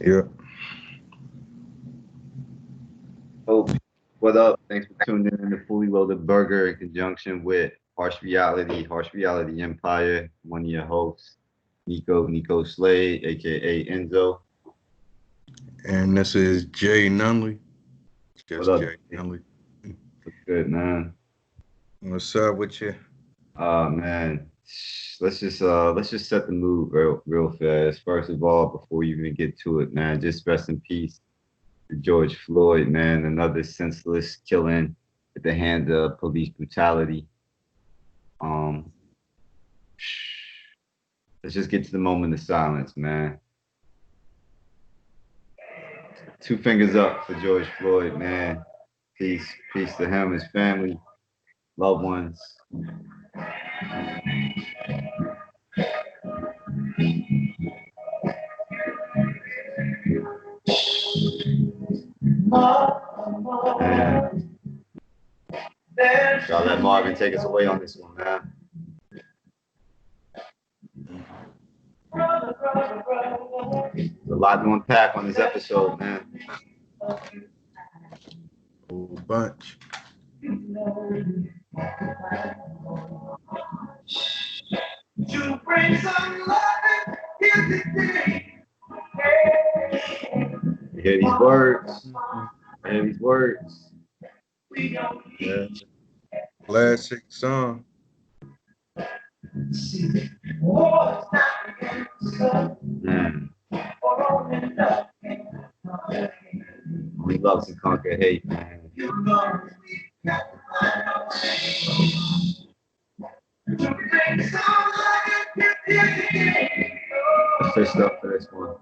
Yeah. Oh, what up? Thanks for tuning in to Fully Loaded Burger in conjunction with Harsh Reality Empire. One of your hosts, Nico Slade, aka Enzo. And this is Jay Nunley. What Just up? Jay Jay? Nunley. What's good, man? What's up with you? Man, let's just set the mood real fast. First of all, before you even get to it, man, just rest in peace to George Floyd, man. Another senseless killing at the hands of police brutality. Um, let's just get to the moment of silence, man. Two fingers up for George Floyd, man. Peace to him, his family, loved ones. Man, y'all let Marvin take us away on this one, man. There's a lot to unpack on this episode, man. Whole bunch. To bring some love here today. You hear these words? You hear these words? Yeah. Classic song. Man, we love to conquer hate, man. Let's fist up for this one.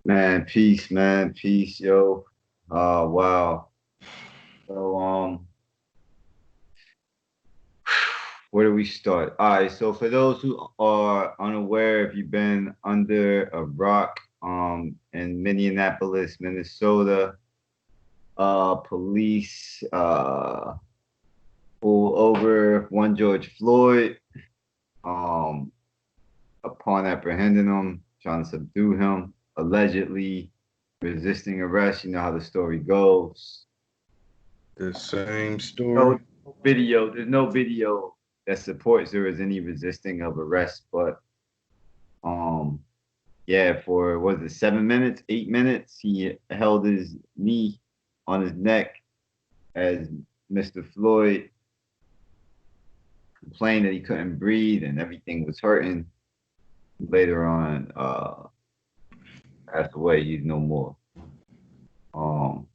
Man, peace, yo. Oh wow. So where do we start? All right, so for those who are unaware, if you've been under a rock, in Minneapolis, Minnesota, police pull over one George Floyd, um, upon apprehending him, trying to subdue him, allegedly resisting arrest. You know how the story goes. The same No story. video. There's no video that supports there is any resisting of arrest, but um, yeah, for was it 7 minutes, 8 minutes, he held his knee on his neck as Mr. Floyd complained that he couldn't breathe and everything was hurting. Later on, passed away. He's no more. Um,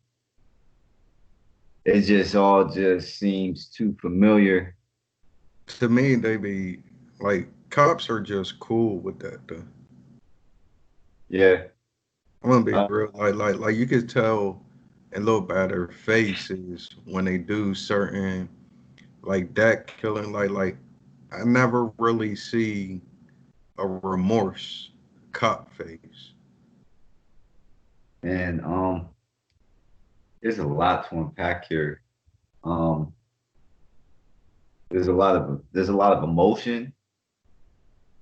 it just all just seems too familiar. To me, they be like cops are just cool with that though. Yeah. I'm gonna be Uh, real. Like you could tell and look by their faces when they do certain like that killing. Like I never really see a remorse cop face. and there's a lot to unpack here. Um, there's a lot of emotion.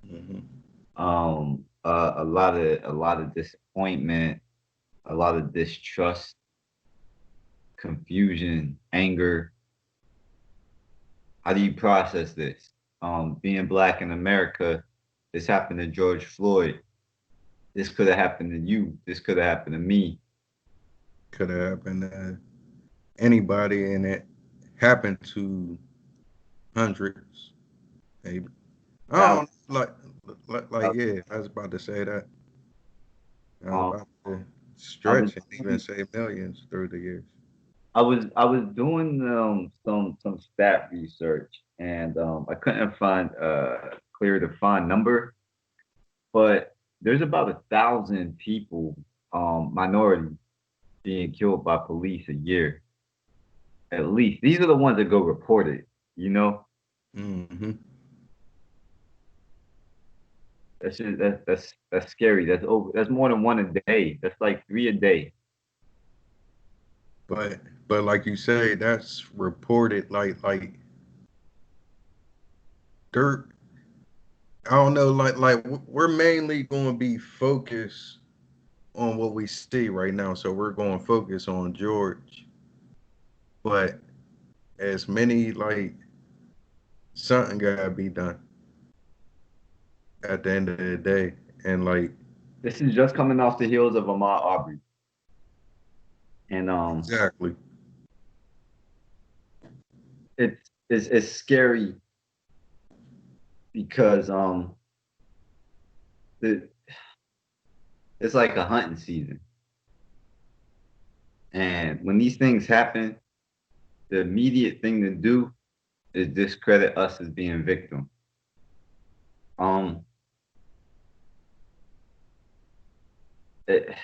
Hmm. A lot of disappointment, a lot of distrust, confusion, anger. How do you process this? Being black in America, this happened to George Floyd. This could have happened to you. This could have happened to me. Could have happened to anybody, and it happened to hundreds, maybe. I Thousands. don't like yeah. I was about to say that. I was Um, about to I was stretch and even say millions through the years. I was doing some stat research and I couldn't find a clear defined number, but there's about 1,000 people, minority, being killed by police a year. At least these are the ones that go reported. You know, Hmm. That's scary. That's over. That's more than one a day. That's like three a day. But like you say, that's reported like dirt. I don't know, we're mainly going to be focused on what we see right now. So we're going to focus on George, but as many like something got to be done at the end of the day, and like This is just coming off the heels of Ahmaud Arbery, and exactly it's scary because the it's like a hunting season, and when these things happen, the immediate thing to do is discredit us as being victims. Um, it,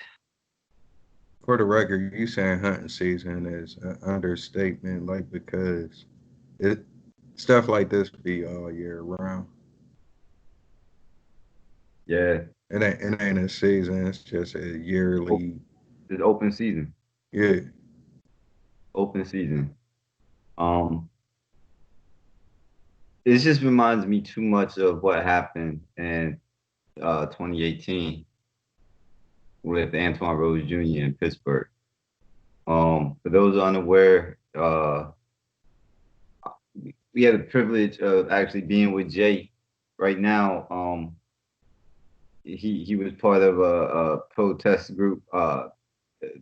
for the record, you saying hunting season is an understatement, like because it stuff like this be all year round. yeah, It ain't a season. It's just a yearly. it's open season, Yeah. open season. Um, it just reminds me too much of what happened in 2018 with Antoine Rose Jr. in Pittsburgh. For those unaware, we had the privilege of actually being with Jay right now. He was part of a protest group,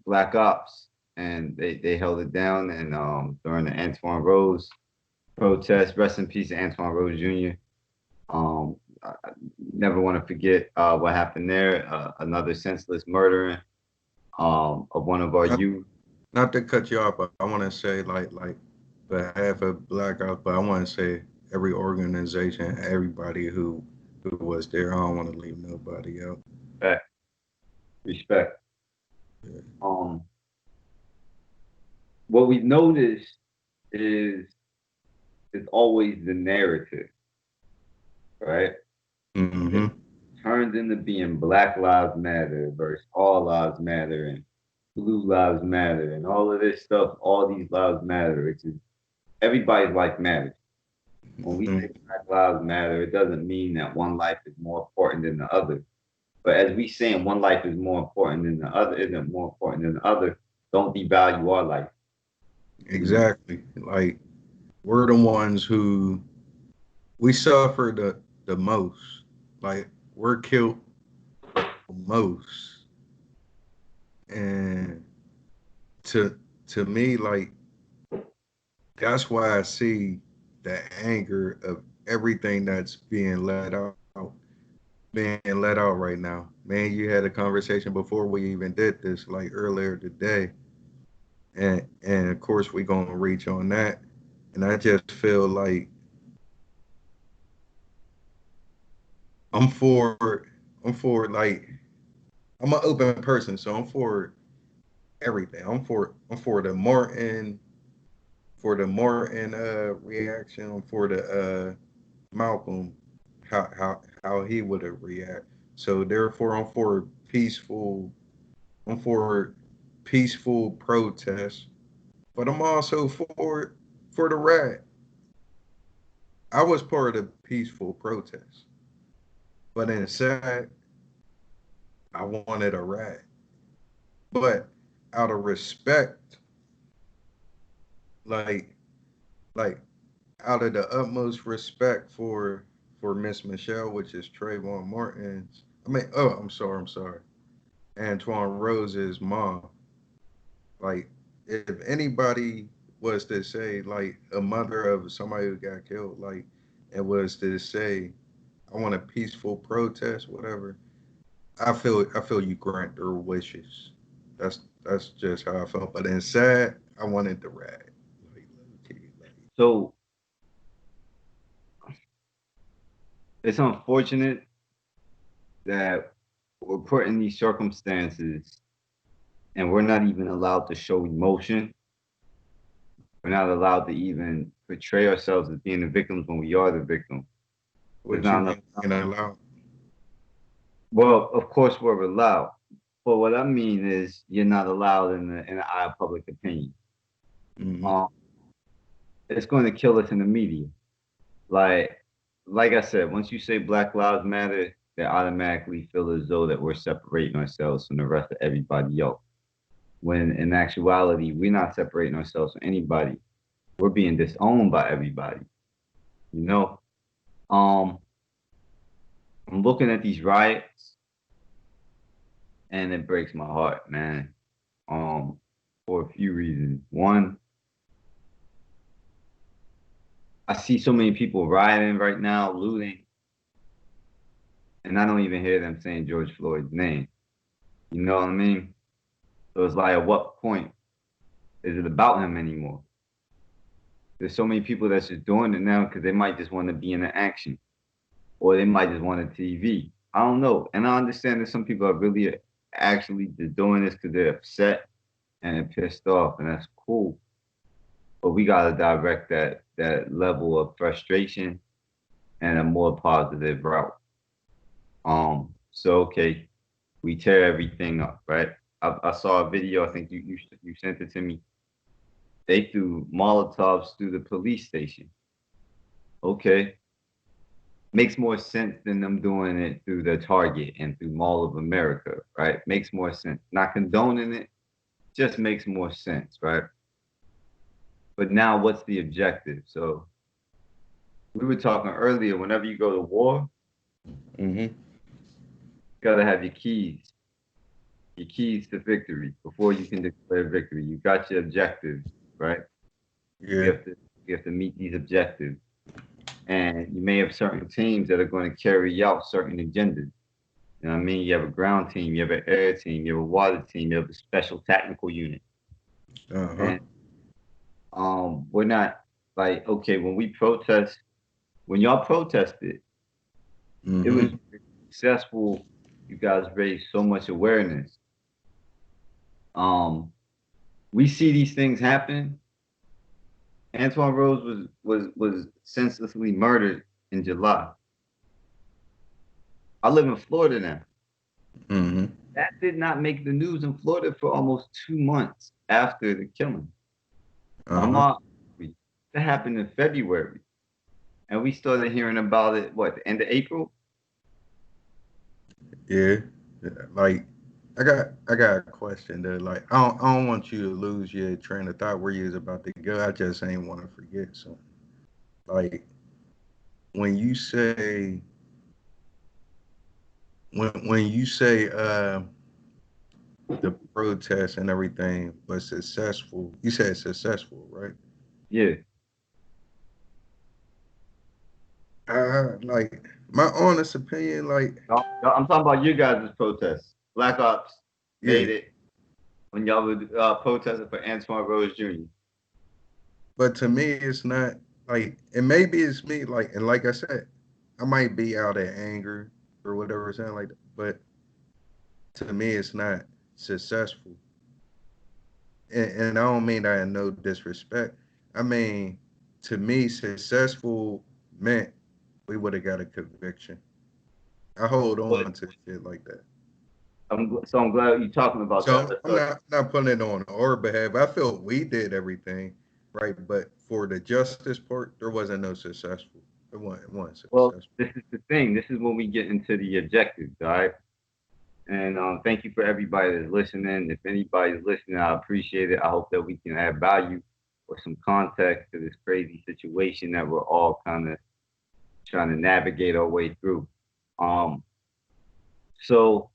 Black Ops, and they held it down. And during the Antoine Rose protest, rest in peace, Antoine Rose Jr. I never want to forget what happened there. Another senseless murdering of one of our Not, youth. not to cut you off, but I want to say like behalf of Blackout, but I want to say every organization, everybody who was there. I don't want to leave nobody out. Respect. Respect. Yeah. Um, what we noticed is it's always the narrative, right? It Mm-hmm. turns into being Black Lives Matter versus All Lives Matter and Blue Lives Matter and all of this stuff. All these lives matter. It's just, everybody's life matters. When we Mm-hmm. say Black Lives Matter, it doesn't mean that one life is more important than the other. But as we saying one life is more important than the other, isn't more important than the other, don't devalue our life. You know? Exactly. Like we're the ones who we suffer the most. Like we're killed the most, and to me, like that's why I see the anger of everything that's being let out right now. Man, you had a conversation before we even did this, like earlier today, and of course we gonna reach on that. And I just feel like I'm for like I'm an open person, so I'm for everything. I'm for the Martin reaction. I'm for the Malcolm how he would have react. So therefore, I'm for peaceful protest, but I'm also for the riot. I was part of the peaceful protest, but inside I wanted a riot. But out of respect, like like out of the utmost respect for Miss Michelle, which is Trayvon Martin's. I mean, oh, I'm sorry, Antoine Rose's mom. Like, if anybody was to say, like, a mother of somebody who got killed, like, and was to say, I want a peaceful protest, whatever, I feel you grant their wishes. That's just how I felt. But inside, I wanted the ride. Like, okay, like, So it's unfortunate that we're put in these circumstances and we're not even allowed to show emotion. We're not allowed to even portray ourselves as being the victims when we are the victim. There's what you not enough mean ain't allowed? Well, of course we're allowed, but what I mean is you're not allowed in the eye of public opinion. Mm-hmm. Um, it's going to kill us in the media. Like, like I said, once you say Black Lives Matter, they automatically feel as though that we're separating ourselves from the rest of everybody else. When in actuality, we're not separating ourselves from anybody. We're being disowned by everybody. You know, um, I'm looking at these riots, and it breaks my heart, man. For a few reasons. One, I see so many people rioting right now, looting, and I don't even hear them saying George Floyd's name. You know what I mean? So it's like, at what point is it about him anymore? There's so many people that's just doing it now because they might just want to be in the action, or they might just want a TV. I don't know. And I understand that some people are really actually just doing this because they're upset and they're pissed off, and that's cool. But we gotta direct that level of frustration and a more positive route. So okay, we tear everything up, right? I saw a video. I think you sent it to me. They threw Molotovs through the police station. Okay, makes more sense than them doing it through the Target and through Mall of America, right? Makes more sense. Not condoning it, just makes more sense, right? But now, what's the objective? So we were talking earlier. Whenever you go to war, Mm-hmm. you gotta have your keys to victory before you can declare victory. You got your objectives, right? We Yeah. have to we have to meet these objectives, and you may have certain teams that are going to carry out certain agendas. You know what I mean? You have a ground team, you have an air team, you have a water team, you have a special tactical unit, Uh-huh. and we're not like okay when we protest. When y'all protested, it was Mm-hmm. successful. You guys raised so much awareness. Um, we see these things happen. Antoine Rose was senselessly murdered in July. I live in Florida now. Mm-hmm. That did not make the news in Florida for almost 2 months after the killing. Uh-huh. Ahmaud, that happened in February, and we started hearing about it what the end of April. Yeah. Yeah. Like I got a question though. Like I don't want you to lose your train of thought where you was about to go. I just ain't want to forget something. Like when you say when you say the protests and everything was successful, you said successful, right? Yeah, Like my honest opinion, like I'm talking about you guys' protests. Black Ops yeah, made it when y'all were protesting for Antoine Rose Jr. but to me it's not like, and maybe it's me, like, and like I said, I might be out of anger or whatever saying like that, but to me it's not successful. And I don't mean that in no disrespect. I mean, to me, successful meant we would have got a conviction. I hold But on to shit like that. I'm glad you're talking about that. So I'm not putting it on our behalf. I feel we did everything right, but for the justice part, there wasn't no successful. It wasn't Well, successful. this is the thing. This is when we get into the objectives, all right? And thank you for everybody that's listening. If anybody's listening, I appreciate it. I hope that we can add value or some context to this crazy situation that we're all kind of trying to navigate our way through. Um, so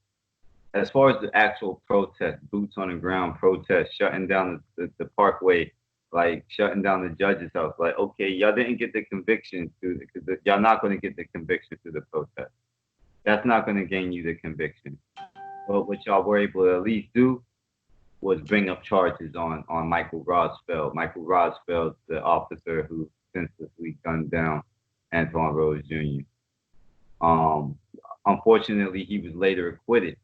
as far as the actual protest, boots on the ground protest, shutting down the parkway, like shutting down the judge's house, like okay, y'all didn't get the conviction through y'all not going to get the conviction through the protest. That's not going to gain you the conviction. But what y'all were able to at least do was bring up charges on Michael Rosfeld. Michael Rosfeld, the officer who senselessly gunned down Antoine Rose Jr. Um, Unfortunately, he was later acquitted.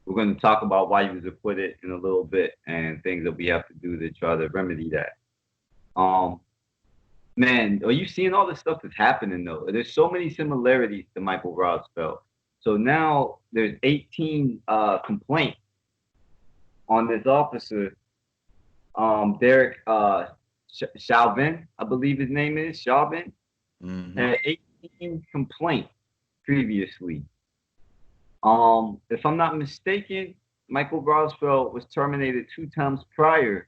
We're going to talk about why he was acquitted in a little bit and things that we have to do to try to remedy that. Um, Man, are you seeing all the stuff that's happening though? There's so many similarities to Michael Rosfeld. So now there's 18 complaints on this officer, Derek Chauvin, I believe his name is Chauvin, Mm-hmm. had 18 complaints previously. If I'm not mistaken, Michael Roswell was terminated 2 times prior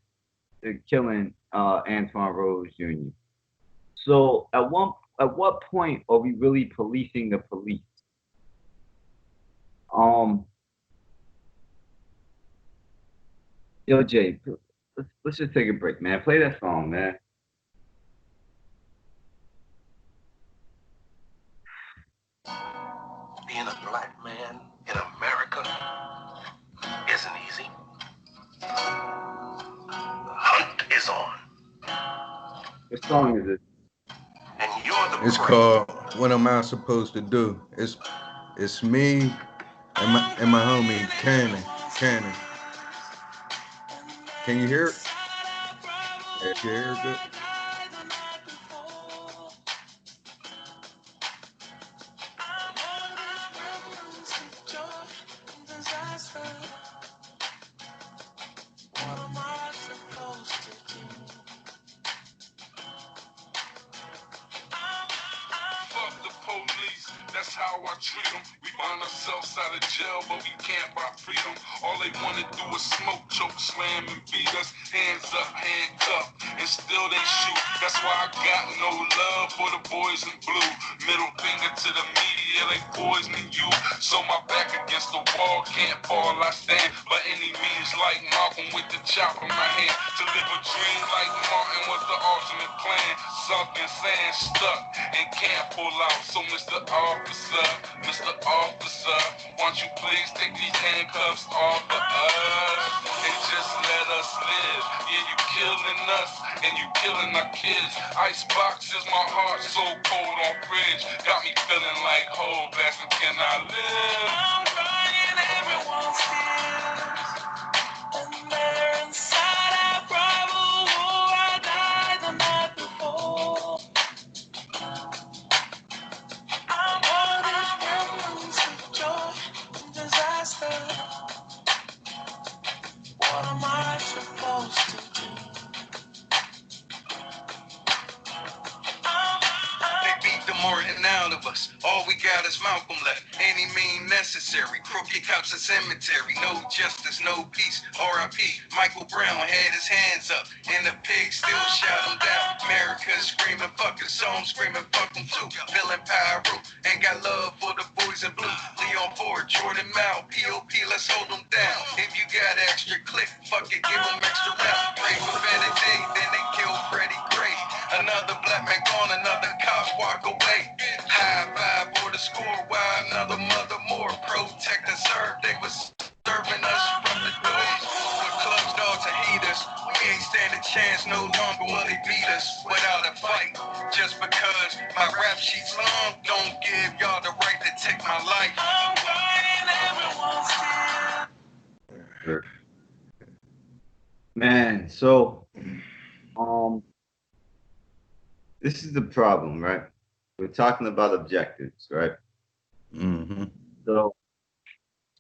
to killing Antoine Rose Jr. So at what point are we really policing the police? Um, Yo, Jay, let's just take a break, man. Play that song, man. Being a black man in America isn't easy. The hunt is on, What song is it? and you're the It's prey. called "What Am I Supposed to Do?" It's me and my homie Cannon. Cannon, can you hear it? You hear it? Fuck the police, that's how I treat them. We find ourselves out of jail, but we can't buy freedom. All they wanna do is smoke, choke, slam, and beat us. Hands up, handcuffed, and still they shoot. That's why I got no love for the boys in blue. Middle finger to the media, they poisoning you. So my back against the wall, can't fall, I stand. By any means, like Malcolm with the chop in my hand. To live a dream like Martin was the ultimate plan. Sunk in sand, stuck, and can't pull out. So Mr. Officer, won't you please take these handcuffs off of us and just let us live? Yeah, you killing us and you killing our kids. Icebox is my heart, so cold on fridge. Got me feeling like whole bastard, can I live? I'm crying everyone's tears, and they're inside our Bravo. I died the night before. I'm all these remnants of joy and disaster. What am I supposed to do? They beat the Martin out of us. All we got is Malcolm left. Any mean necessary. Crooked cops and cemetery. No justice, no peace. R.I.P. Michael Brown had his hands up, and the pigs still shout him down. America's screaming, fuck it, so I'm screaming, fuck him too. Villain Pyro, ain't got love for the boys in blue. Leon Ford, Jordan Mao, P.O.P., let's hold them down. If you got extra click, fuck it, give them extra round. Pray for better day, then they kill Freddie Gray. Another black man gone, another cop walk away. High five for the score, while another mother more. Protect and serve, they was serving us from the doors. With clubs, dogs, and heaters, we ain't stand a chance no longer will they beat us without a fight. Just because my rap sheet's long, don't give y'all the right to take my life. I'm crying everyone's Man, so this is the problem, right? We're talking about objectives, right? Mm-hmm. So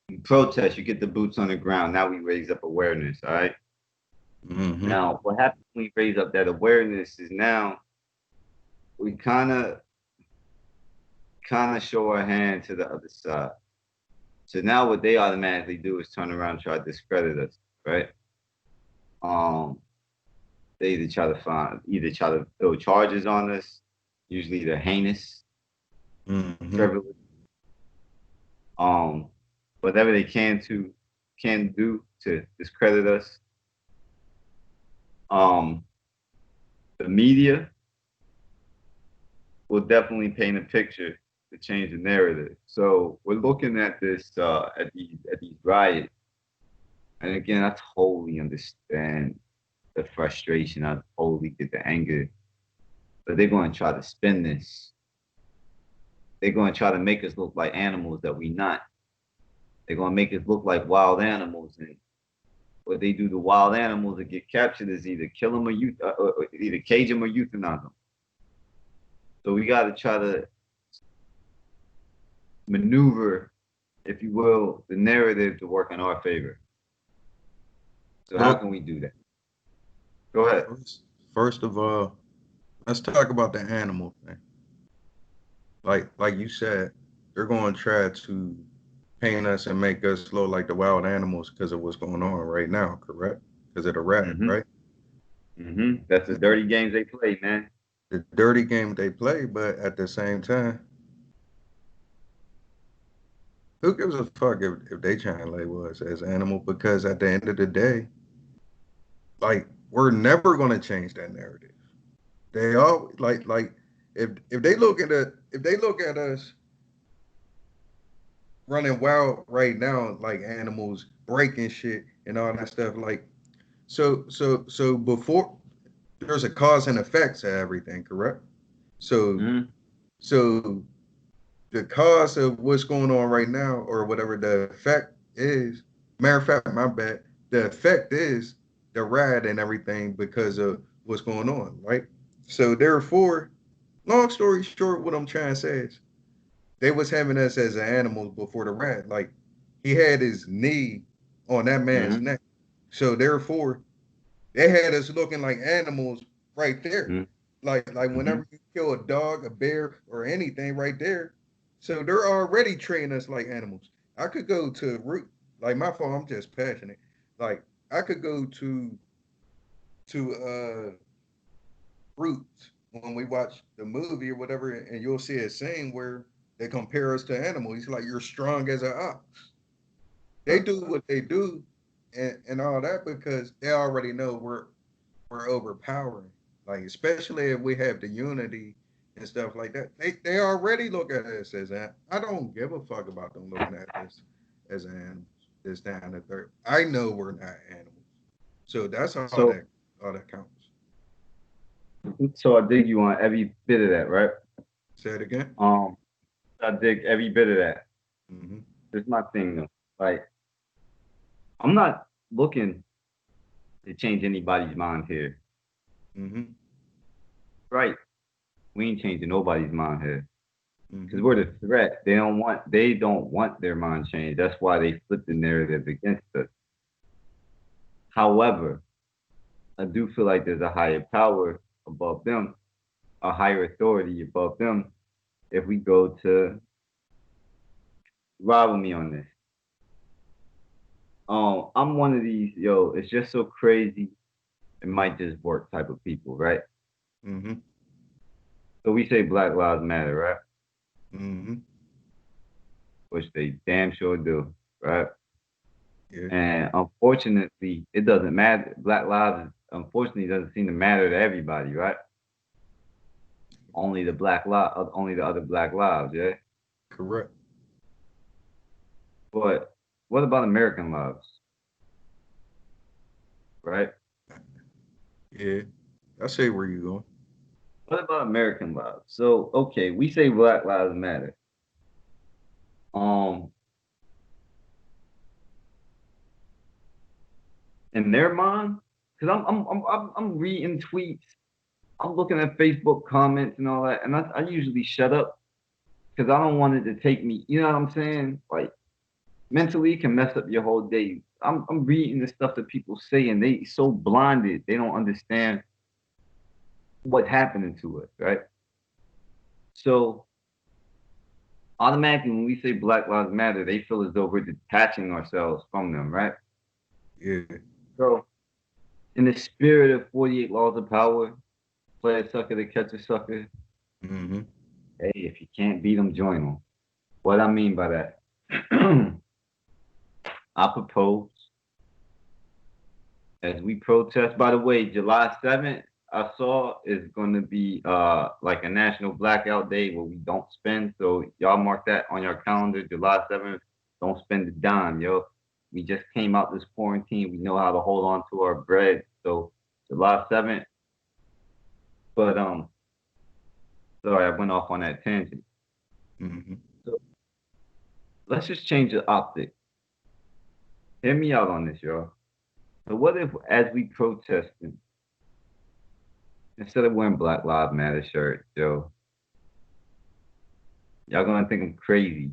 you protest, you get the boots on the ground. Now we raise up awareness, all right? Mm-hmm. Now, what happens when we raise up that awareness is now we kind of show our hand to the other side. So now what they automatically do is turn around and try to discredit us, right? They either try to throw charges on us, usually they're heinous, Mm-hmm. frivolous, whatever they can do to discredit us. The media will definitely paint a picture to change the narrative. So we're looking at this at these riots, and again, I totally understand the frustration. I totally get the anger, but they're going to try to spin this. They're going to try to make us look like animals that we not. They're going to make us look like wild animals, and what they do to wild animals that get captured is either kill them or either cage them or euthanize them. So we got to try to maneuver if you will, the narrative to work in our favor. So how Well, can we do that? Go ahead. first of all, let's talk about the animal thing. Like you said, they're going to try to paint us and make us look like the wild animals because of what's going on right now, correct? Because of the rat, Mm-hmm. right? Mm-hmm. That's the dirty games they play, man. The dirty game they play, but at the same time, who gives a fuck if they try and label us as animal? Because at the end of the day, like we're never gonna change that narrative. They all like if they look at it, if they look at us running wild right now, like animals breaking shit and all that stuff, like so before there's a cause and effect to everything, correct? So Mm-hmm. so the cause of what's going on right now, or whatever the effect is, matter of fact, my bad, the effect is the ride and everything because of what's going on, right? So therefore, long story short, what I'm trying to say is they was having us as animals before the ride. Like he had his knee on that man's Mm-hmm. neck. So therefore, they had us looking like animals right there. Like Mm-hmm. whenever you kill a dog, a bear, or anything right there. So they're already treating us like animals. I could go to root like my fault, I'm just passionate. Like I could go to Roots when we watch the movie or whatever, and you'll see a scene where they compare us to animals. He's like, you're strong as an ox. They do what they do and all that because they already know we're overpowering. Like especially if we have the unity and stuff like that. They already look at us as an. I don't give a fuck about them looking at us as animals. This down the third. I know we're not animals, so that's So all that counts. so I dig you on every bit of that, right? Say it again. Um, I dig every bit of that. Mm-hmm. This is my thing though. Like, I'm not looking to change anybody's mind here. Mm-hmm. Right. We ain't changing nobody's mind here. Because Mm-hmm. we're the threat. They don't want their mind changed. That's why they flip the narrative against us. However, I do feel like there's a higher power above them, a higher authority above them. If we go to ride with me on this. I'm one of these, yo, it's just so crazy. It might just work type of people, right? Mm-hmm. So we say Black Lives Matter, right? Mm-hmm. Which they damn sure do, right? Yeah. And unfortunately, it doesn't matter. Black lives, unfortunately, doesn't seem to matter to everybody, right? Only the other black lives, yeah. Correct. But what about American lives, right? Yeah. I say where you going. What about American lives? So, okay, we say Black Lives Matter. Um, in their mind, because I'm reading tweets, I'm looking at Facebook comments and all that, and I usually shut up because I don't want it to take me. You know what I'm saying? Like mentally, it can mess up your whole day. I'm reading the stuff that people say, and they so blinded, they don't understand what's happening to us, right? So automatically, when we say Black Lives Matter, they feel as though we're detaching ourselves from them, right? Yeah. So in the spirit of 48 Laws of Power, play a sucker to catch a sucker. Mm-hmm. Hey, if you can't beat them, join them. What I mean by that, I propose as we protest. By the way, July 7th, I saw is going to be like a national blackout day where we don't spend. So y'all mark that on your calendar. July 7th, don't spend a dime, yo. We just came out this quarantine. We know how to hold on to our bread. So July 7th. But sorry, I went off on that tangent. Mm-hmm. So let's just change the optic. Hear me out on this, y'all. So what if as we protesting, instead of wearing Black Lives Matter shirts, yo, y'all gonna think I'm crazy.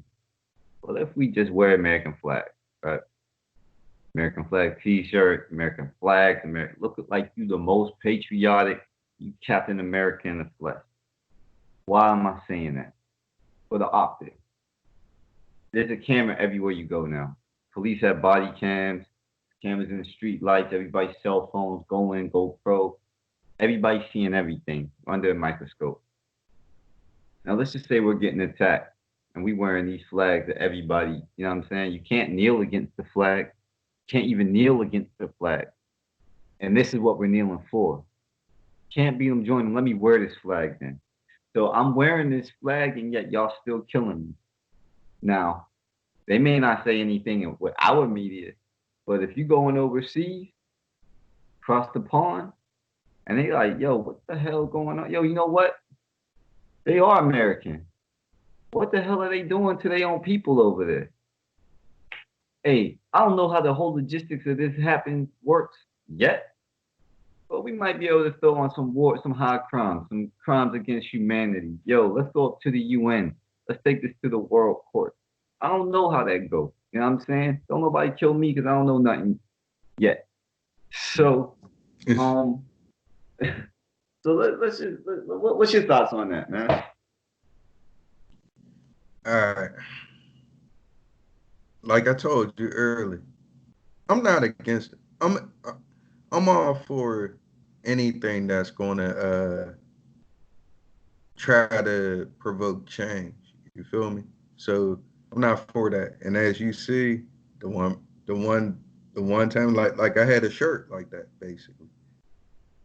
what if we just wear American flag, right? American flag T-shirt, American flags, American look like you the most patriotic, you Captain America in the flesh. Why am I saying that? For the optics. There's a camera everywhere you go now. Police have body cams, cameras in the street lights, everybody's cell phones, GoPro. Everybody's seeing everything under a microscope. Now let's just say we're getting attacked and we wearing these flags that everybody, you know what I'm saying? You can't kneel against the flag. Can't even kneel against the flag. And this is what we're kneeling for. Can't beat them, join them. Let me wear this flag then. So I'm wearing this flag and yet y'all still killing me. Now, they may not say anything with our media, but if you going overseas, across the pond, and they like, yo, what the hell going on? Yo, you know what? They are American. What the hell are they doing to their own people over there? Hey, I don't know how the whole logistics of this works yet, but we might be able to throw on some high crimes, some crimes against humanity. Yo, let's go up to the UN. Let's take this to the world court. I don't know how that goes. You know what I'm saying? Don't nobody kill me because I don't know nothing yet. So, so let's just, what's your thoughts on that, man? All right. Like I told you earlier, I'm not against it. I'm all for anything that's gonna try to provoke change. You feel me? So I'm not for that. And as you see, the one the one the one time like I had a shirt like that basically.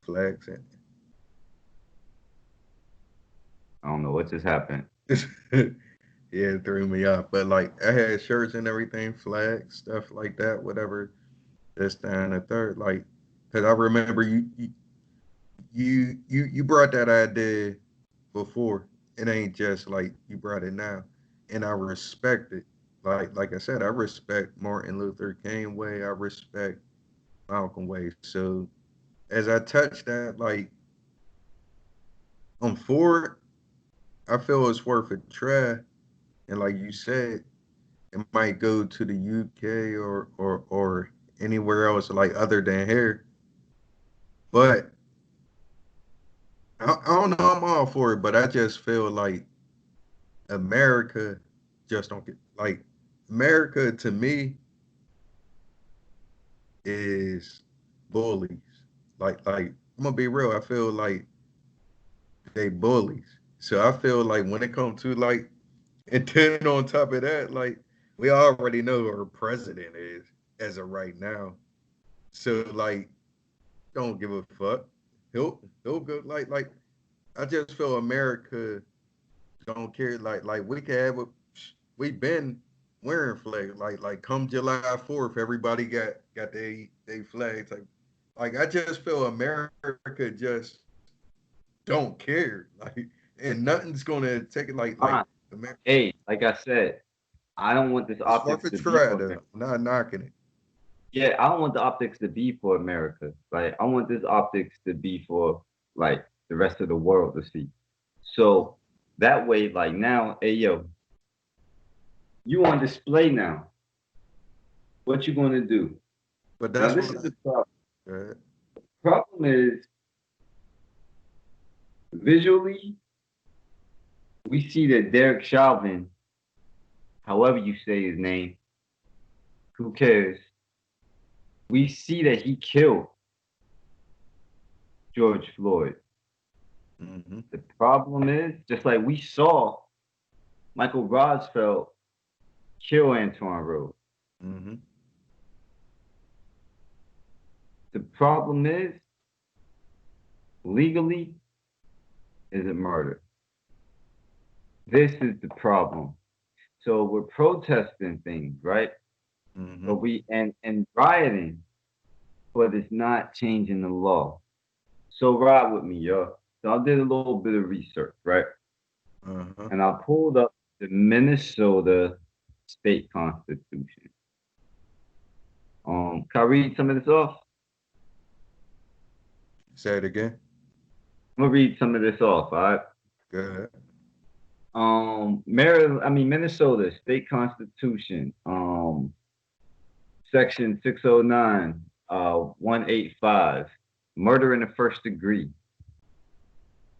Flags in I don't know what just happened. it. Yeah, it threw me off. But like I had shirts and everything, flags, stuff like that, whatever. This, that, and the third. Like, cause I remember you brought that idea before. It ain't just like you brought it now. And I respect it. Like I said, I respect Martin Luther King way. I respect Malcolm way. So as I touch that, like I'm for it. I feel it's worth a try. And like you said, it might go to the UK or anywhere else like other than here. But I don't know. I'm all for it, but I just feel like America just don't get like America to me is bullies. Like I'm gonna be real. I feel like they bullies. So I feel like when it comes to like, and then on top of that, like we already know who our president is as of right now. So like, don't give a fuck. He'll go like I just feel America don't care. Like we can have a we've been wearing flags. Like come July 4th, everybody got they flags. Like I just feel America just don't care. Like and nothing's gonna take it like Fine. America. Hey, like I said, I don't want this It's worth optics a to be try for though. America. I'm not knocking it. Yeah, I don't want the optics to be for America. Like I want this optics to be for like the rest of the world to see. So that way, like now, hey yo, you on display now. What you gonna do? But Now that's this what is the problem. uh, Problem is visually, we see that Derek Chauvin, however you say his name, who cares? We see that he killed George Floyd. mm-hmm, The problem is, just like we saw Michael Rosfeld kill Antoine Rose. mm-hmm. The problem is, legally, is it murder? This is the problem. So we're protesting things, right? Mm-hmm. But and rioting, but it's not changing the law. So ride with me, yo. So I did a little bit of research, right? Uh-huh. And I pulled up the Minnesota state constitution. Can I read some of this off? Say it again. I'm gonna read some of this off, all right? Go ahead. Minnesota State Constitution, Section 609, 185, murder in the first degree.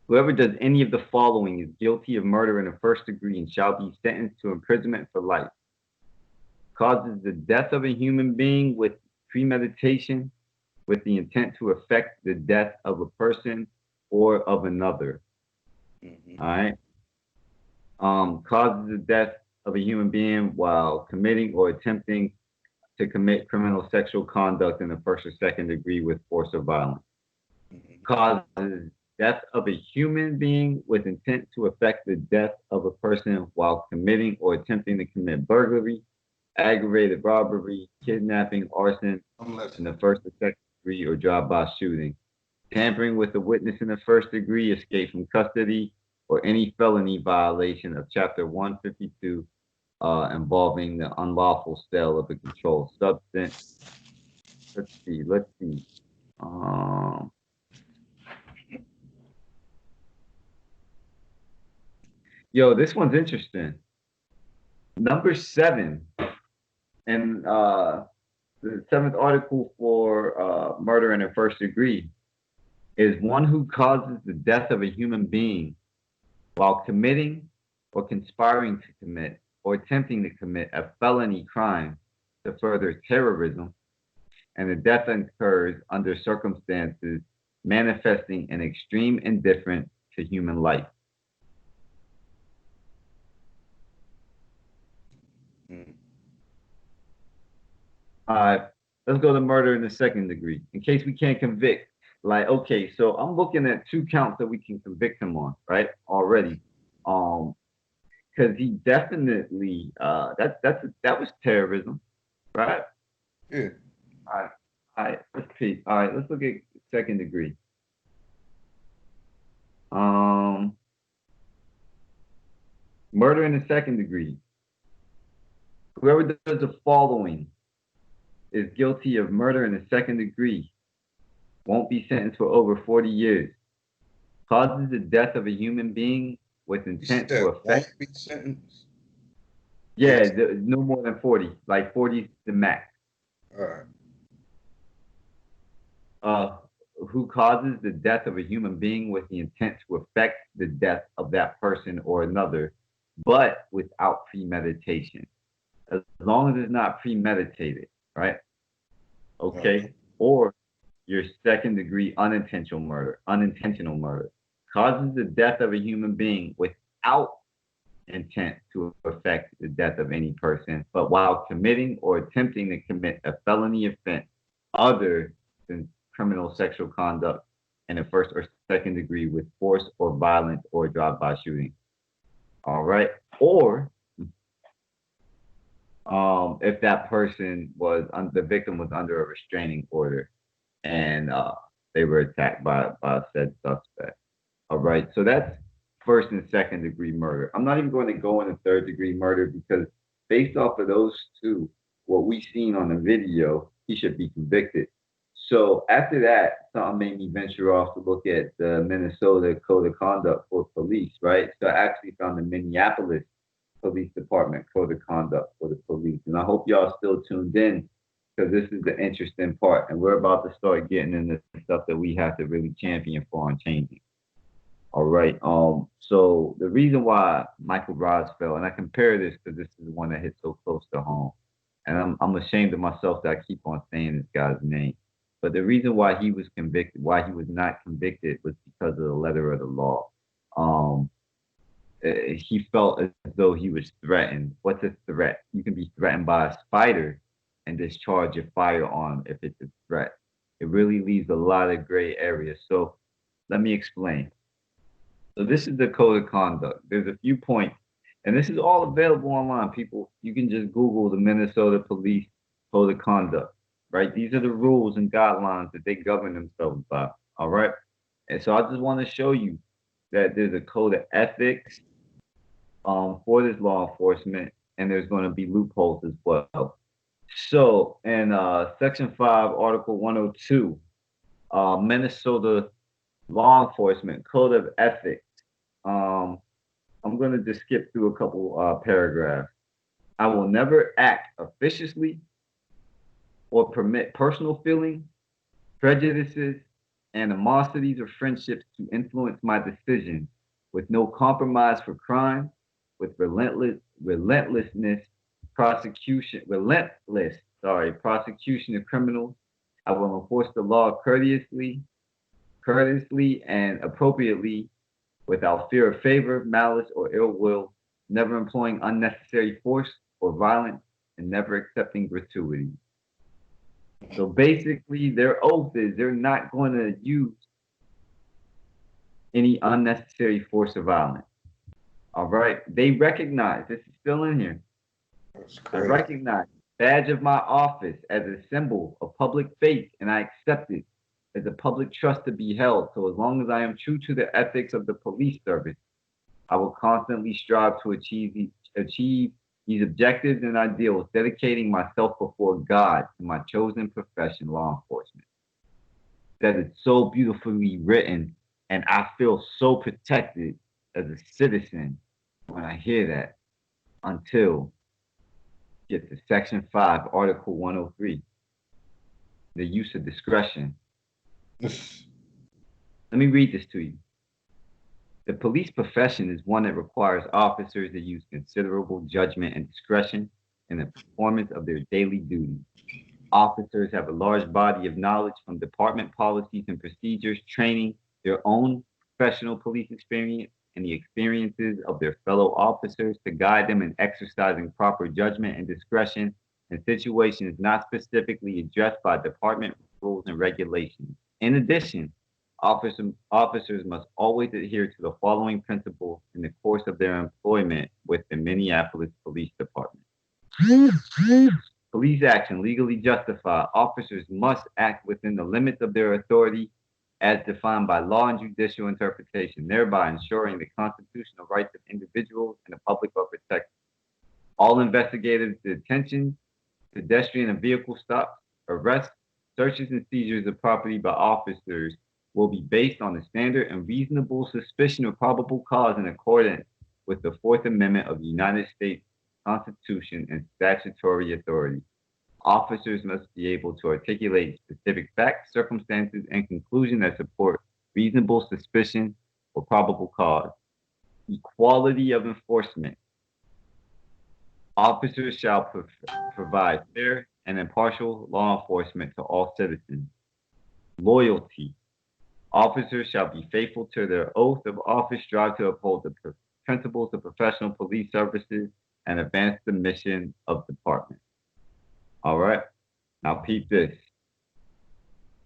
Whoever does any of the following is guilty of murder in the first degree and shall be sentenced to imprisonment for life. Causes the death of a human being with premeditation, with the intent to effect the death of a person or of another. All right. Causes the death of a human being while committing or attempting to commit criminal sexual conduct in the first or second degree with force or violence. Causes death of a human being with intent to effect the death of a person while committing or attempting to commit burglary, aggravated robbery, kidnapping, arson in the first or second degree, or drive-by shooting. Tampering with a witness in the first degree, escape from custody, or any felony violation of Chapter 152 involving the unlawful sale of a controlled substance. Let's see. Yo, this one's interesting. Number 7, and the 7th article for murder in the first degree is one who causes the death of a human being while committing or conspiring to commit or attempting to commit a felony crime to further terrorism, and the death occurs under circumstances manifesting an extreme indifference to human life. All right, let's go to murder in the second degree. In case we can't convict, like, okay, so I'm looking at 2 counts that we can convict him on, right? Already. Because he definitely that was terrorism, right? Yeah. All right, let's see. All right, let's look at second degree. Murder in the second degree. Whoever does the following is guilty of murder in the second degree, won't be sentenced for over 40 years. Causes the death of a human being with intent to affect. Won't be sentenced? Yeah, no more than 40. Like 40 is the max. All right. Who causes the death of a human being with the intent to affect the death of that person or another, but without premeditation. As long as it's not premeditated, right? Okay. Or your second degree unintentional murder. Causes the death of a human being without intent to affect the death of any person, but while committing or attempting to commit a felony offense other than criminal sexual conduct in the first or second degree with force or violence or drive-by shooting. All right. Or if that person the victim was under a restraining order and they were attacked by said suspect. All right. So that's first and second degree murder. I'm not even going to go into third degree murder because based off of those 2, what we've seen on the video, he should be convicted. So after that, something made me venture off to look at the Minnesota Code of Conduct for police, right? So I actually found the Minneapolis Police Department Code of Conduct for the police. And I hope y'all still tuned in because this is the interesting part. And we're about to start getting into stuff that we have to really champion for and changing. All right. So the reason why Michael Rosfeld, and I compare this because this is the one that hits so close to home, and I'm ashamed of myself that I keep on saying this guy's name. But the reason why he was convicted, why he was not convicted, was because of the letter of the law. He felt as though he was threatened. What's a threat? You can be threatened by a spider and discharge your firearm if it's a threat. It really leaves a lot of gray areas. So let me explain. So this is the code of conduct. There's a few points, and this is all available online, people. You can just Google the Minnesota Police Code of Conduct, right? These are the rules and guidelines that they govern themselves by, all right? And so I just want to show you that there's a code of ethics for this law enforcement, and there's going to be loopholes as well. So in Section 5, Article 102, Minnesota Law Enforcement Code of Ethics, I'm gonna just skip through a couple paragraphs. I will never act officiously or permit personal feelings, prejudices, animosities, or friendships to influence my decisions, with no compromise for crime, with prosecution of criminals. I will enforce the law courteously and appropriately, without fear of favor, malice, or ill will, never employing unnecessary force or violence, and never accepting gratuity. So basically, their oath is they're not going to use any unnecessary force or violence. All right. They recognize, this is still in here. That's I crazy. recognize badge of my office as a symbol of public faith, and I accept it as a public trust to be held. So as long as I am true to the ethics of the police service, I will constantly strive to achieve these objectives and ideals, dedicating myself before God to my chosen profession, law enforcement. That is so beautifully written, and I feel so protected as a citizen when I hear that until get to Section 5, Article 103, the use of discretion. Let me read this to you. The police profession is one that requires officers to use considerable judgment and discretion in the performance of their daily duties. Officers have a large body of knowledge from department policies and procedures, training, their own professional police experience, and the experiences of their fellow officers to guide them in exercising proper judgment and discretion in situations not specifically addressed by department rules and regulations. In addition, officers must always adhere to the following principles in the course of their employment with the Minneapolis Police Department. Police action legally justified. Officers must act within the limits of their authority as defined by law and judicial interpretation, thereby ensuring the constitutional rights of individuals and the public are protected. All investigative detentions, pedestrian and vehicle stops, arrests, searches, and seizures of property by officers will be based on the standard and reasonable suspicion of probable cause in accordance with the Fourth Amendment of the United States Constitution and statutory authority. Officers must be able to articulate specific facts, circumstances, and conclusions that support reasonable suspicion or probable cause. Equality of enforcement. Officers shall provide fair and impartial law enforcement to all citizens. Loyalty. Officers shall be faithful to their oath of office, strive to uphold the principles of professional police services, and advance the mission of the department. All right. Now peep this.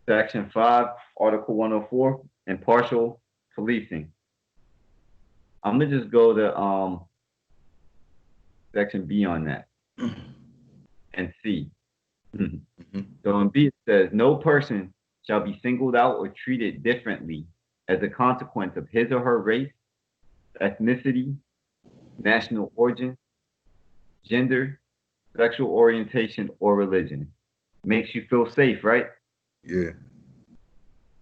Section 5, Article 104, impartial policing. I'm gonna just go to Section B on that and C. So in B it says no person shall be singled out or treated differently as a consequence of his or her race, ethnicity, national origin, gender, sexual orientation, or religion. Makes you feel safe, right? Yeah.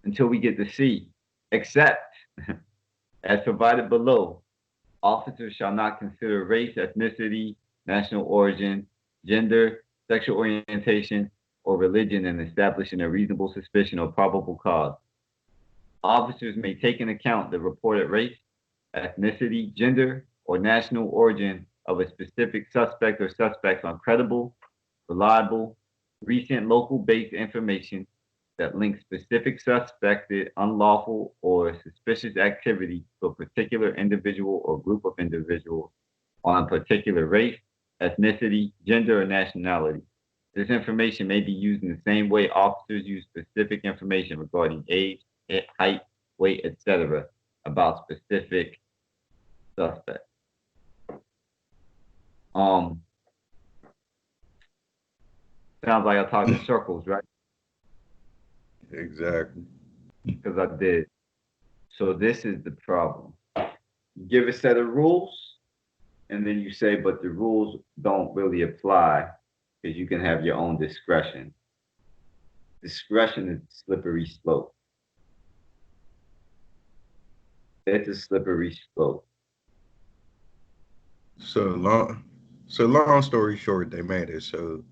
Until we get to C. Except, as provided below, officers shall not consider race, ethnicity, national origin, gender, sexual orientation, or religion in establishing a reasonable suspicion or probable cause. Officers may take into account the reported race, ethnicity, gender, or national origin of a specific suspect or suspects on credible, reliable, recent local-based information that links specific suspected unlawful or suspicious activity to a particular individual or group of individuals on a particular race, ethnicity, gender, or nationality. This information may be used in the same way officers use specific information regarding age, height, weight, etc. about specific suspects. Sounds like I talked in circles, right? Exactly. Because I did. So this is the problem. You give a set of rules, and then you say, but the rules don't really apply because you can have your own discretion. Discretion is a slippery slope. It's a slippery slope. So long, so long story short, they made it so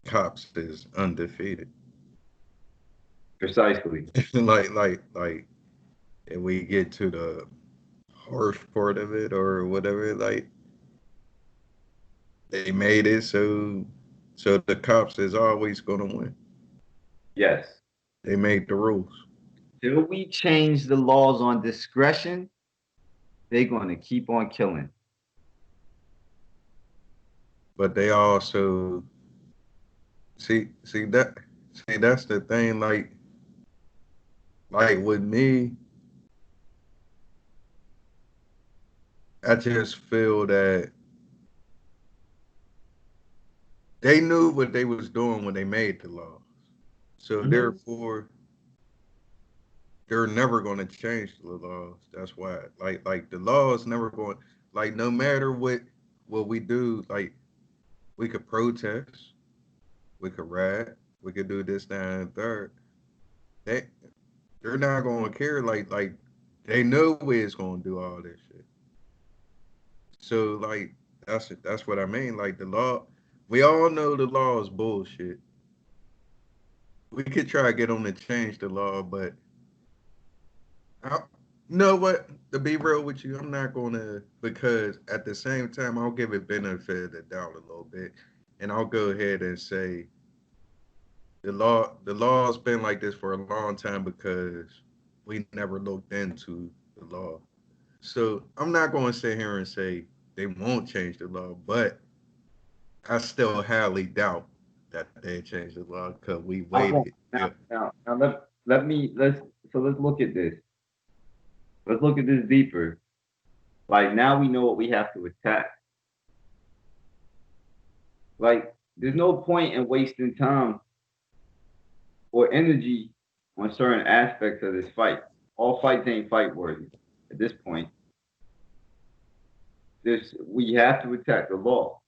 cops is undefeated. Precisely. like, and we get to the harsh part of it or whatever. Like they made it so the cops is always gonna win. Yes. They made the rules, Till we change the laws on discretion, they're going to keep on killing. but they also see that's the thing. Like with me, I just feel that they knew what they was doing when they made the law. So Mhm. therefore, they're never going to change the laws. That's why, like the law is never going. Like no matter what we do, like we could protest, we could riot, we could do this, that, and third. They they're not going to care. Like they know where it's going to do all this shit. So like that's what I mean. Like the law, we all know the law is bullshit. We could try to get them to change the law, but I, you know what? To be real with you, I'm not gonna because at the same time I'll give it benefit of the doubt a little bit, and I'll go ahead and say the law's been like this for a long time because we never looked into the law. So I'm not going to sit here and say they won't change the law, but I still highly doubt that they change the law because we I won't. waited. Now, Yeah, now let me let's look at this. Let's look at this deeper. Like now we know what we have to attack. Like there's no point in wasting time or energy on certain aspects of this fight. All fights ain't fight worthy at this point. This we have to attack the law.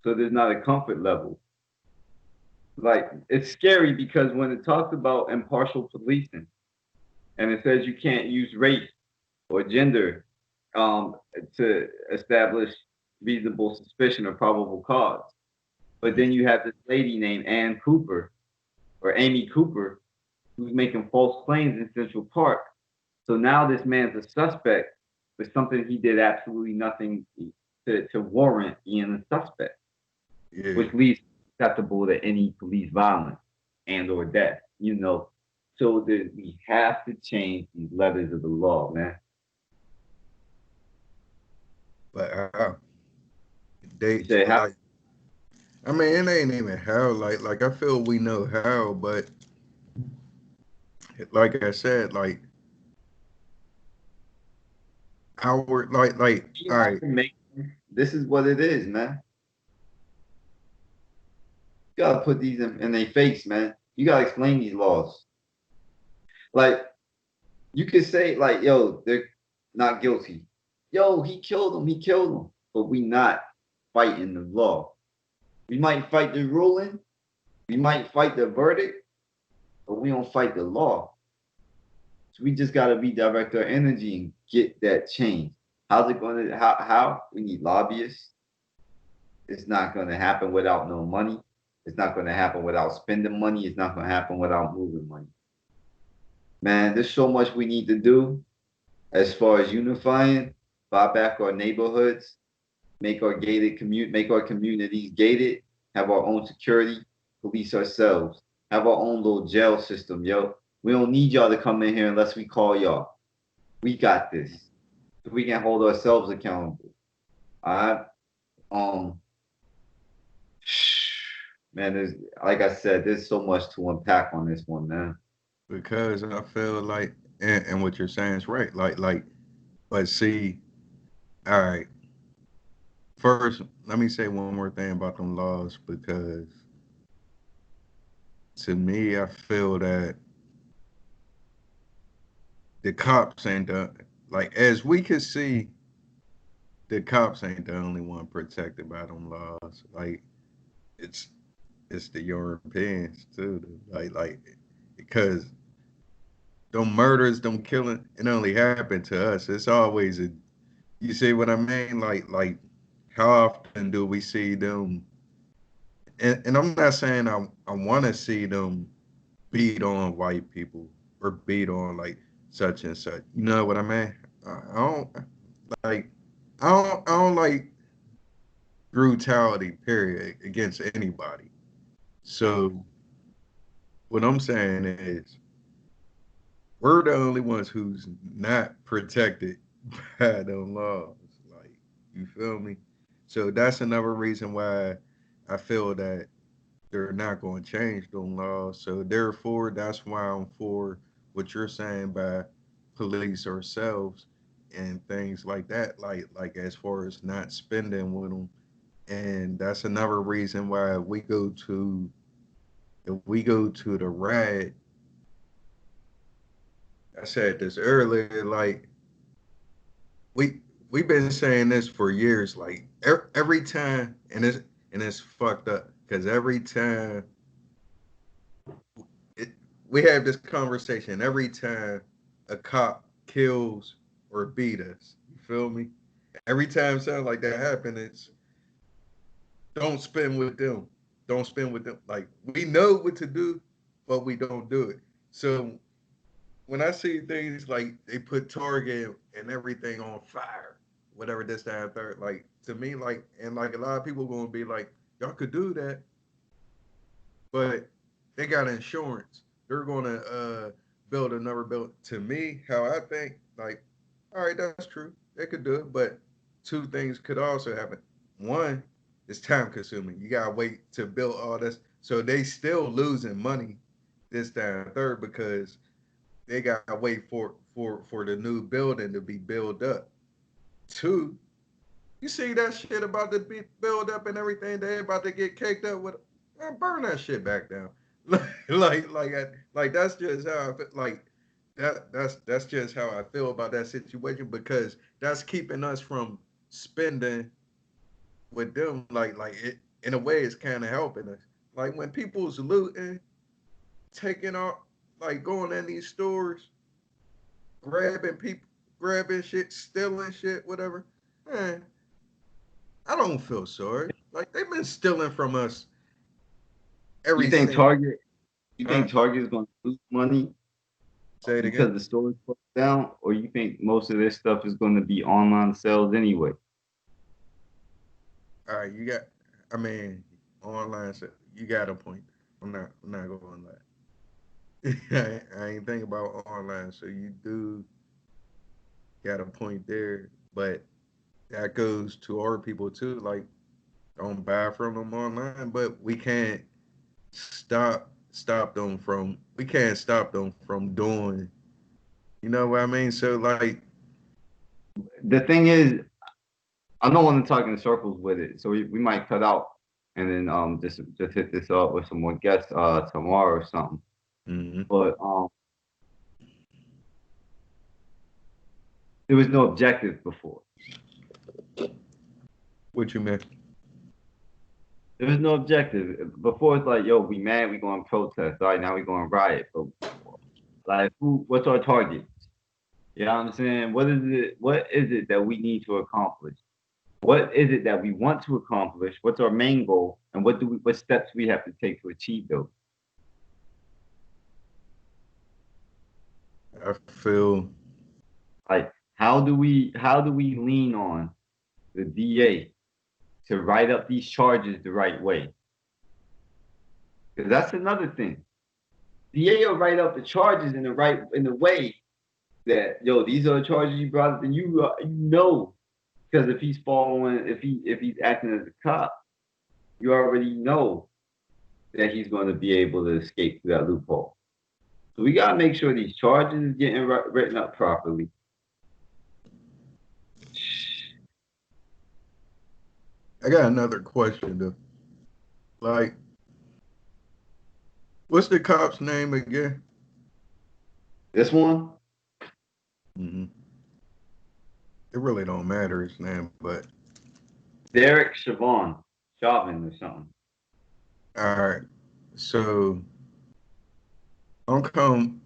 So there's not a comfort level. Like it's scary because when it talks about impartial policing and it says you can't use race or gender um, to establish reasonable suspicion or probable cause. But then you have this lady named Ann Cooper or Amy Cooper who's making false claims in Central Park. So now this man's a suspect for something he did absolutely nothing to warrant being a suspect, yeah. which leads susceptible to any police violence and or death. So that we have to change these letters of the law, man. But they You say how? like I mean it ain't even how like I feel we know how, but like I said, like our like all right, This is what it is, man. You gotta put these in their face, man. You gotta explain these laws. Like you could say, like, yo, they're not guilty. Yo, he killed him. He killed him. But we not fighting the law. We might fight the ruling. We might fight the verdict, but we don't fight the law. So we just gotta redirect our energy and get that change. How's it gonna? How? We need lobbyists. It's not gonna happen without no money. It's not gonna happen without spending money. It's not gonna happen without moving money. Man, there's so much we need to do as far as unifying, buy back our neighborhoods, make our communities gated, have our own security, police ourselves, have our own little jail system, yo. We don't need y'all to come in here unless we call y'all. We got this. We can hold ourselves accountable. All right. Um, man, there's like I said, there's so much to unpack on this one, man. because I feel like and what you're saying is right. But see, all right. First, let me say one more thing about them laws because to me, I feel that the cops ain't the like as we can see, the cops ain't the only one protected by them laws. Like it's it's the Europeans too. Like because them murders, them killing, it only happened to us. It's always a you see what I mean? Like how often do we see them? And I'm not saying I want to see them beat on white people or beat on like such and such. You know what I mean? I don't like I don't like brutality. Period against anybody. So what I'm saying is we're the only ones who's not protected by them laws. Like, you feel me? So that's another reason why I feel that they're not going to change them laws. So therefore, that's why I'm for what you're saying by police ourselves and things like that. Like as far as not spending with them, and that's another reason why we go to if we go to the riot. I said this earlier, like we we've been saying this for years. Like every time, and it's fucked up because every time it, we have this conversation, every time a cop kills or beat us, you feel me? Every time something like that happens, it's don't spend with them. Don't spend with them. Like we know what to do, but we don't do it. So when I see things like they put Target and everything on fire, whatever this, that, and third, like to me, like, and like a lot of people gonna be like, y'all could do that, but they got insurance. They're gonna build another build. To me, how I think, like, all right, that's true. They could do it, but two things could also happen. One, it's time consuming. You gotta wait to build all this, so they still losing money this, that, and third because they gotta wait for the new building to be built up. Two, you see that shit about to be built up and everything, they about to get caked up with. Man, burn that shit back down. Like that's just how I feel. Like that's just how I feel about that situation because that's keeping us from spending with them. Like it in a way, it's kind of helping us. Like when people's looting, taking off, like going in these stores, grabbing people, grabbing shit, stealing shit, whatever. Man, I don't feel sorry. Like they've been stealing from us You every think single. Target? You Huh? think Target is going to lose money Say it because again. the store is closed down, or you think most of this stuff is going to be online sales anyway? All right, you got. I mean, online. So you got a point. I'm not going to lie. I ain't think about online. So you do got a point there, but that goes to our people too. Like, don't buy from them online, but we can't stop them from. We can't stop them from doing. You know what I mean? So like, The thing is, I don't want to talk in circles with it, so we might cut out and then just hit this up with some more guests tomorrow or something. mm-hmm. But there was no objective before. What you meant? There was no objective before. It's like, yo, we mad, we going to protest. All right, now we going to riot. But like, what's our target? You know what I'm saying? What is it? What is it that we need to accomplish? What is it that we want to accomplish? What's our main goal? And what steps we have to take to achieve those? I feel Like, how do we lean on the DA to write up these charges the right way? Because that's another thing. DA will write up the charges in the way that, yo, these are the charges you brought up, and you know, because if he's following, if he's acting as a cop, you already know that he's going to be able to escape through that loophole. So we got to make sure these charges is getting written up properly. I got another question though. Like, what's the cop's name again? This one, Mm-hmm. It really don't matter his name, but Derek Chauvin or something. all right. So how come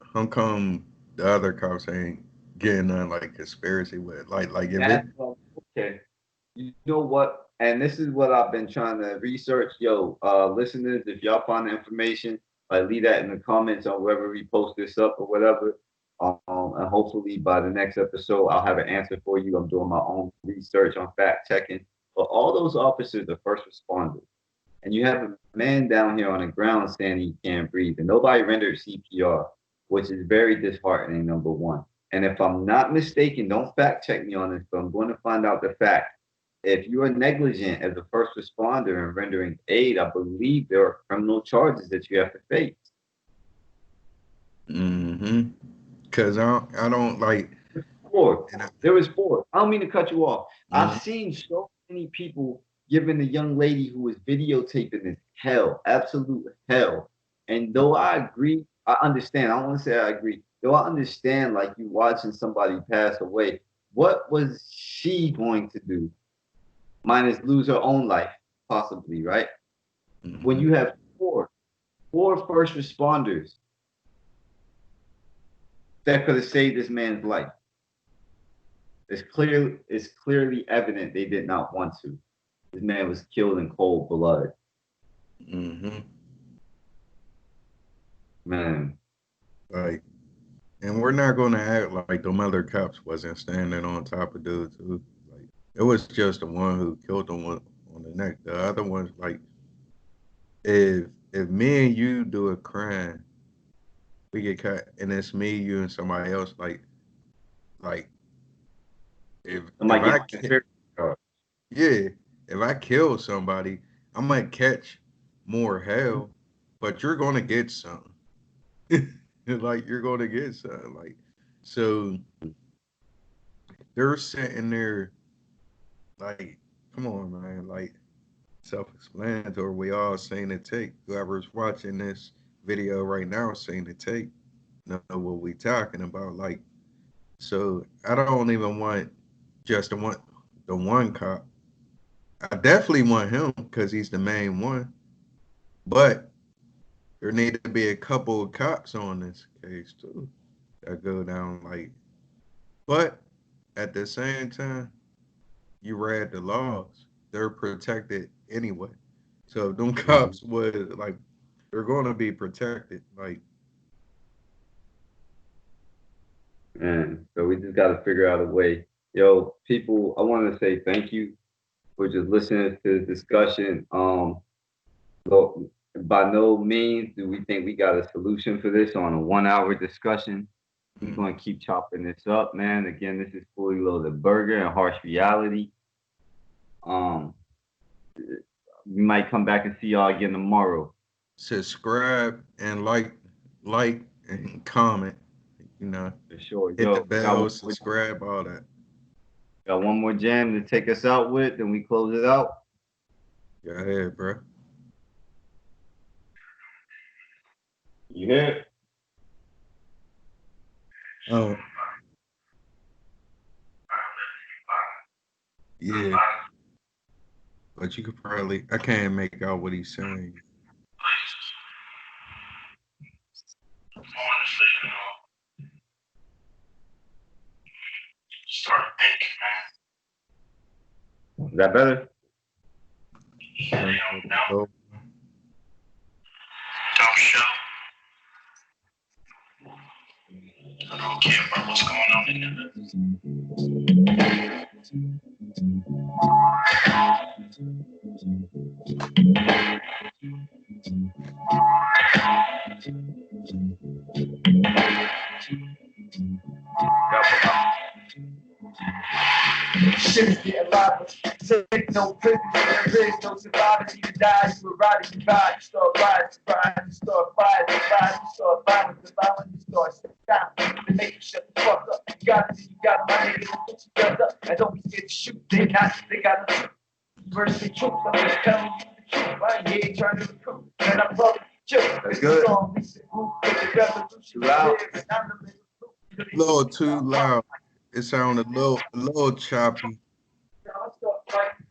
the other cops ain't getting none like conspiracy with like if it That's okay. You know what? And this is what I've been trying to research. Yo, listeners, if y'all find the information, leave that in the comments on wherever we post this up or whatever. And hopefully by the next episode, I'll have an answer for you. I'm doing my own research on fact checking. But all those officers are first responders. And you have a man down here on the ground saying he can't breathe, and nobody rendered CPR, which is very disheartening, number one. And if I'm not mistaken, don't fact check me on this, but I'm going to find out the fact. If you are negligent as a first responder in rendering aid, I believe there are criminal charges that you have to face. Mm-hmm. Cause I don't like. Four. And There was four. I don't mean to cut you off. mhm. I've seen so many people giving the young lady who was videotaping this hell, absolute hell. And though I agree, I understand. I don't want to say I agree. Though I understand, like you watching somebody pass away, what was she going to do? Minus lose her own life, possibly, right? When Mhm. you have four first responders that could have saved this man's life. It's clearly evident they did not want to. This man was killed in cold blood. Mhm. Man. Like, and we're not gonna act like them other cops wasn't standing on top of dude too. Like, it was just the one who killed him on the neck. The other ones, like, if me and you do a crime, we get caught, and it's me, you, and somebody else. Like if Somebody I get ki- conspiracy charge. yeah, if I kill somebody, I might catch more hell, but you're gonna get something. Like you're gonna get something. Like so, they're sitting there like, come on, man. Like self-explanatory. We all seen the tape. Whoever's watching this video right now seen the tape. Know what we talking about. Like so, I don't even want just the one cop. I definitely want him because he's the main one. But there need to be a couple of cops on this case too that go down like. But at the same time, you read the laws. They're protected anyway. So if them Mhm. cops would like they're gonna be protected. Like Man. So we just gotta figure out a way. Yo, people, I want to say thank you for just listening to this discussion. So by no means do we think we got a solution for this on a 1 hour discussion. We're mm, gonna keep chopping this up, man. Again, this is Fully Loaded Burger and Harsh Reality. Um, we might come back and see y'all again tomorrow. subscribe and like and comment. You know, For sure. hit the Yo, bell, subscribe, all that. got one more jam to take us out with, then we close it out. Go ahead, bro. You hear? Oh yeah, but you could probably I can't make out what he's saying. Honestly, start thinking, Is that better? Turn it over. don't show. I don't care about what's going on in there. Shit is getting live. Take no prisoners, there is no survivors. You die, you ride, you ride, you start riding, you start fighting, you start violence, you start stopping. To make you shut the fuck up. You got my niggas put together. And don't be scared to shoot. They got the truth. Versus the truth, I'm just telling you the truth. I ain't here trying to recruit. And I'm probably just That's good. Too loud. Little too loud. It sounded a little choppy.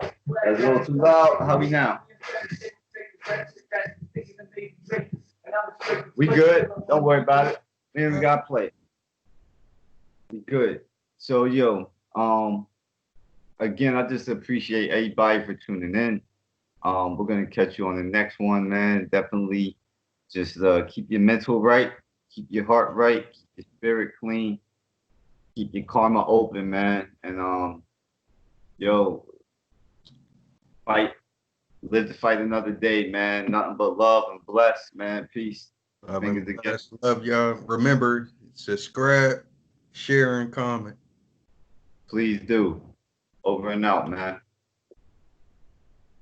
That's a little too loud. How we now? We good. Don't worry about it. We even got play. We good. So yo, again, I just appreciate everybody for tuning in. We're gonna catch you on the next one, man. Definitely just keep your mental right, keep your heart right, keep your spirit clean, keep your karma open, man. And yo, fight, live to fight another day, man. Nothing but love and bless, man. Peace. Love Fingers and again. bless. Love y'all. Remember, subscribe, share, and comment. Please do. Over and out, man.